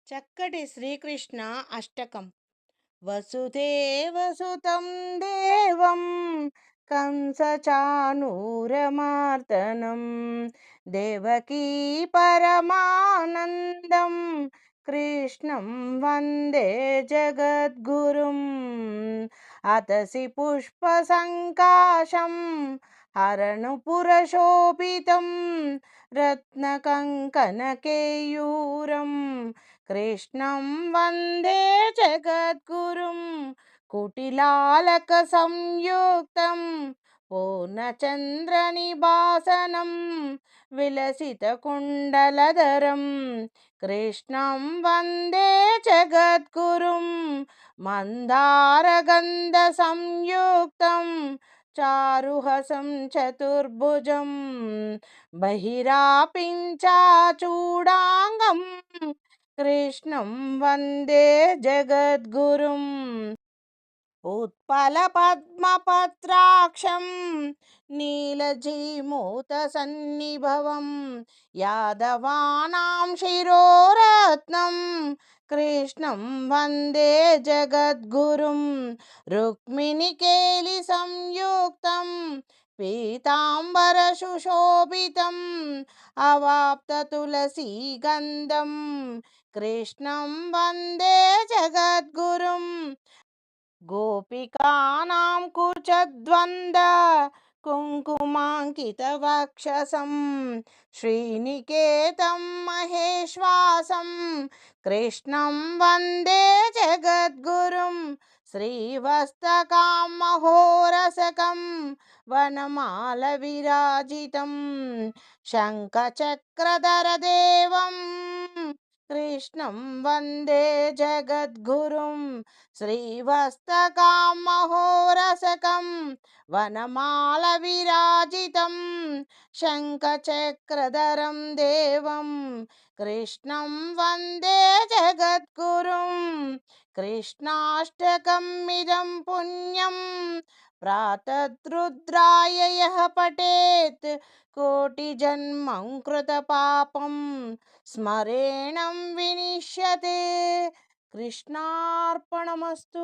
చక్కటి శ్రీకృష్ణ అష్టకం. వసుదేవసుతం దేవం కంసచానూరమార్దనం దేవకీ పరమానందం కృష్ణం వందే జగద్గురుం. అతసి పుష్పసంకాశం హరణుపురశోభితం రత్నకంకణకేయూరం కృష్ణం వందే జగద్గురుం. కుటిలాలక సంయుక్తం పూర్ణచంద్రనిభాసనం విలసిత కుండలధరం కృష్ణం వందే జగద్గురుం. మందారగంధ సంయుక్తం చారుహసం చతుర్భుజం బహిరాపించాచూడాంగం కృష్ణం వందే జగద్గురుం. उत्पलपद्मपत्राक्षं नीलजीमूतसन्निभवं यादवानां शिरोरत्नं कृष्णं वन्दे जगद्गुरुं. रुक्मिणिकेलिसंयुक्तं पीताम्बरसुशोभितम् अवाप्ततुलसीगन्धं कृष्णं वन्दे जगद्गुरुं. गोपिकानां कुचद्वन्द्व कुङ्कुमाङ्कितवक्षसं श्रीनिकेतं महेश्वासं कृष्णं वन्दे जगद्गुरुं. श्रीवस्तकां महोरसकं वनमालविराजितं शङ्खचक्रधरदेवं कृष्णं वन्दे जगद्गुरुं. श्रीवस्तकां महोरसकं वनमालविराजितं शङ्खचक्रधरं देवं कृष्णं वन्दे जगद्गुरुं. कृष्णाष्टकमिदं पुण्यं प्रातद्रुद्राय यः पठेत् कोटिजन्मं कृतपापं स्मरेणं विनिश्यते. కృష్ణార్పణమస్తు.